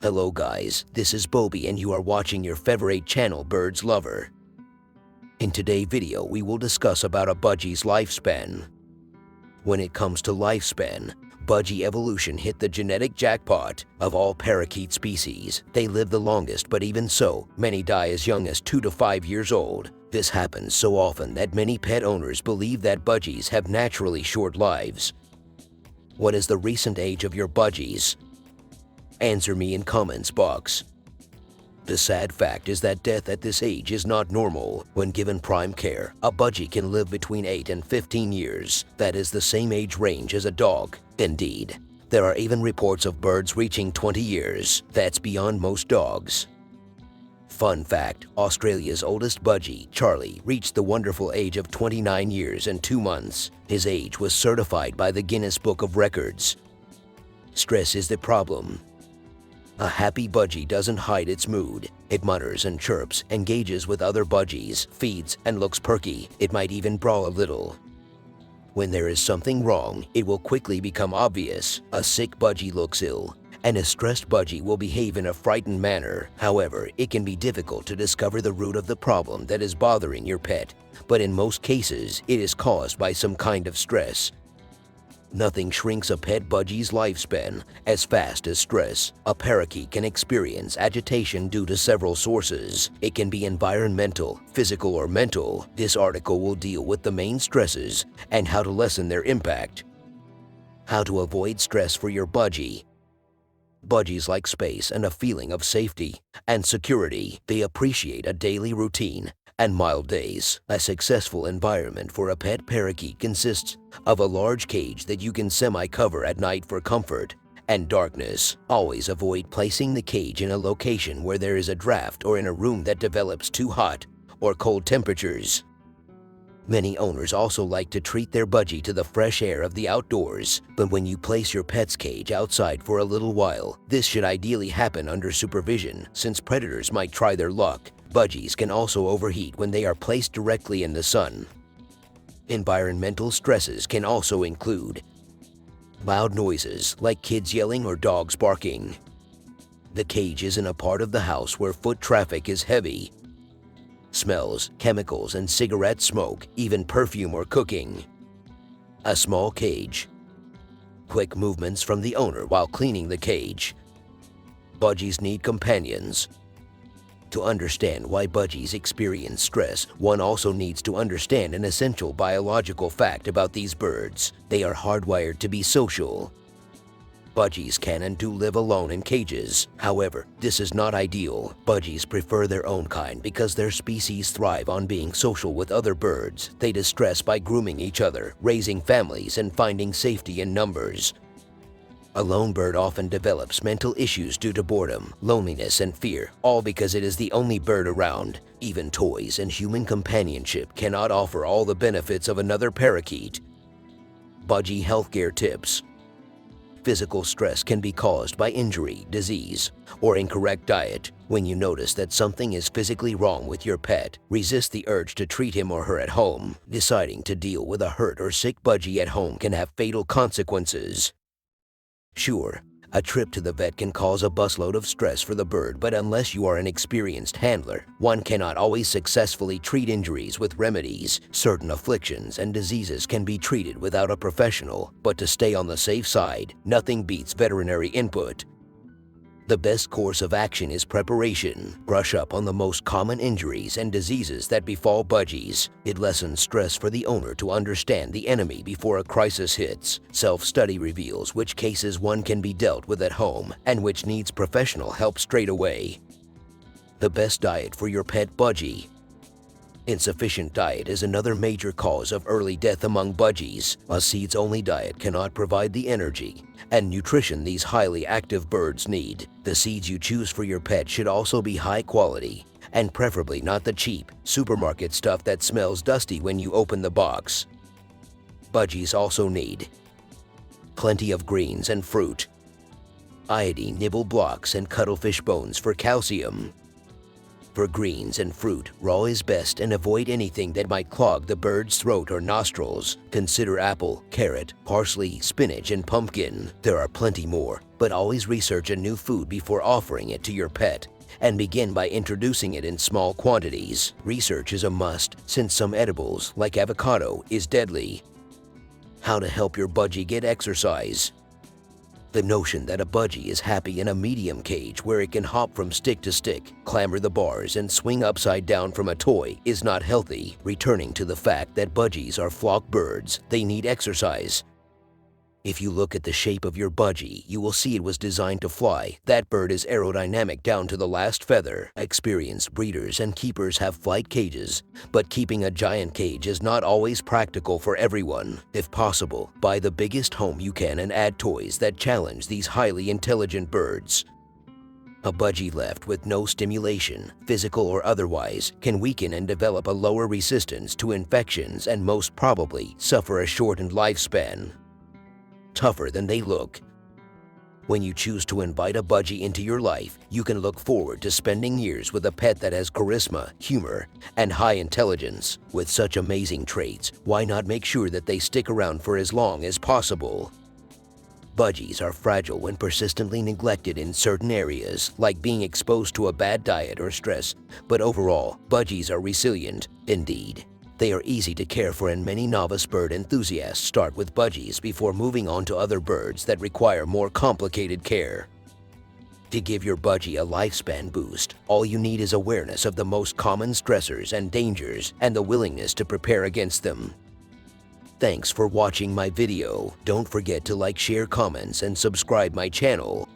Hello guys, this is Boby and you are watching your favorite channel Birds Lover. In today's video we will discuss about a Budgies lifespan. When it comes to lifespan, Budgie evolution hit the genetic jackpot. Of all parakeet species, they live the longest, but even so, many die as young as 2 to 5 years old. This happens so often that many pet owners believe that Budgies have naturally short lives. What is the recent age of your Budgies? Answer me in comments box. The sad fact is that death at this age is not normal. When given prime care, a Budgie can live between 8 and 15 years. That is the same age range as a dog. Indeed, there are even reports of birds reaching 20 years. That's beyond most dogs. Fun fact, Australia's oldest Budgie, Charlie, reached the wonderful age of 29 years and 2 months. His age was certified by the Guinness Book of Records. Stress is the problem. A happy Budgie doesn't hide its mood. It mutters and chirps, engages with other Budgies, feeds, and looks perky. It might even brawl a little. When there is something wrong, it will quickly become obvious. A sick Budgie looks ill, and a stressed Budgie will behave in a frightened manner. However, it can be difficult to discover the root of the problem that is bothering your pet, but in most cases, it is caused by some kind of stress. Nothing shrinks a pet Budgie's lifespan as fast as stress. A parakeet can experience agitation due to several sources. It can be environmental, physical, or mental. This article will deal with the main stresses and how to lessen their impact. How to avoid stress for your Budgie. Budgies like space and a feeling of safety and security. They appreciate a daily routine and mild days. A successful environment for a pet parakeet consists of a large cage that you can semi-cover at night for comfort and darkness. Always avoid placing the cage in a location where there is a draft or in a room that develops too hot or cold temperatures. Many owners also like to treat their Budgie to the fresh air of the outdoors, but when you place your pet's cage outside for a little while, this should ideally happen under supervision, since predators might try their luck. Budgies can also overheat when they are placed directly in the sun. Environmental stresses can also include loud noises like kids yelling or dogs barking. The cage is in a part of the house where foot traffic is heavy. Smells, chemicals, and cigarette smoke, even perfume or cooking. A small cage. Quick movements from the owner while cleaning the cage. Budgies need companions. To understand why Budgies experience stress, one also needs to understand an essential biological fact about these birds. They are hardwired to be social. Budgies can and do live alone in cages. However, this is not ideal. Budgies prefer their own kind because their species thrive on being social with other birds. They distress by grooming each other, raising families, and finding safety in numbers. A lone bird often develops mental issues due to boredom, loneliness, and fear, all because it is the only bird around. Even toys and human companionship cannot offer all the benefits of another parakeet. Budgie healthcare tips. Physical stress can be caused by injury, disease, or incorrect diet. When you notice that something is physically wrong with your pet, resist the urge to treat him or her at home. Deciding to deal with a hurt or sick Budgie at home can have fatal consequences. Sure, a trip to the vet can cause a busload of stress for the bird, but unless you are an experienced handler, one cannot always successfully treat injuries with remedies. Certain afflictions and diseases can be treated without a professional, but to stay on the safe side, nothing beats veterinary input. The best course of action is preparation. Brush up on the most common injuries and diseases that befall Budgies. It lessens stress for the owner to understand the enemy before a crisis hits. Self-study reveals which cases one can be dealt with at home and which needs professional help straight away. The best diet for your pet Budgie. Insufficient diet is another major cause of early death among Budgies. A seeds-only diet cannot provide the energy and nutrition these highly active birds need. The seeds you choose for your pet should also be high quality, and preferably not the cheap, supermarket stuff that smells dusty when you open the box. Budgies also need plenty of greens and fruit, iodine nibble blocks and cuttlefish bones for calcium, For greens and fruit, raw is best, and avoid anything that might clog the bird's throat or nostrils. Consider apple, carrot, parsley, spinach, and pumpkin. There are plenty more, but always research a new food before offering it to your pet, and begin by introducing it in small quantities. Research is a must, since some edibles, like avocado, is deadly. How to help your budgie get exercise. The notion that a budgie is happy in a medium cage where it can hop from stick to stick, clamber the bars, and swing upside down from a toy is not healthy. Returning to the fact that budgies are flock birds, they need exercise. If you look at the shape of your budgie, you will see it was designed to fly. That bird is aerodynamic down to the last feather. Experienced breeders and keepers have flight cages, but keeping a giant cage is not always practical for everyone. If possible, buy the biggest home you can and add toys that challenge these highly intelligent birds. A budgie left with no stimulation, physical or otherwise, can weaken and develop a lower resistance to infections and most probably suffer a shortened lifespan. Tougher than they look. When you choose to invite a budgie into your life, you can look forward to spending years with a pet that has charisma, humor, and high intelligence. With such amazing traits, why not make sure that they stick around for as long as possible? Budgies are fragile when persistently neglected in certain areas, like being exposed to a bad diet or stress, but overall, budgies are resilient, indeed. They are easy to care for, and many novice bird enthusiasts start with budgies before moving on to other birds that require more complicated care. To give your budgie a lifespan boost, all you need is awareness of the most common stressors and dangers and the willingness to prepare against them. Thanks for watching my video. Don't forget to like, share, comments, and subscribe my channel.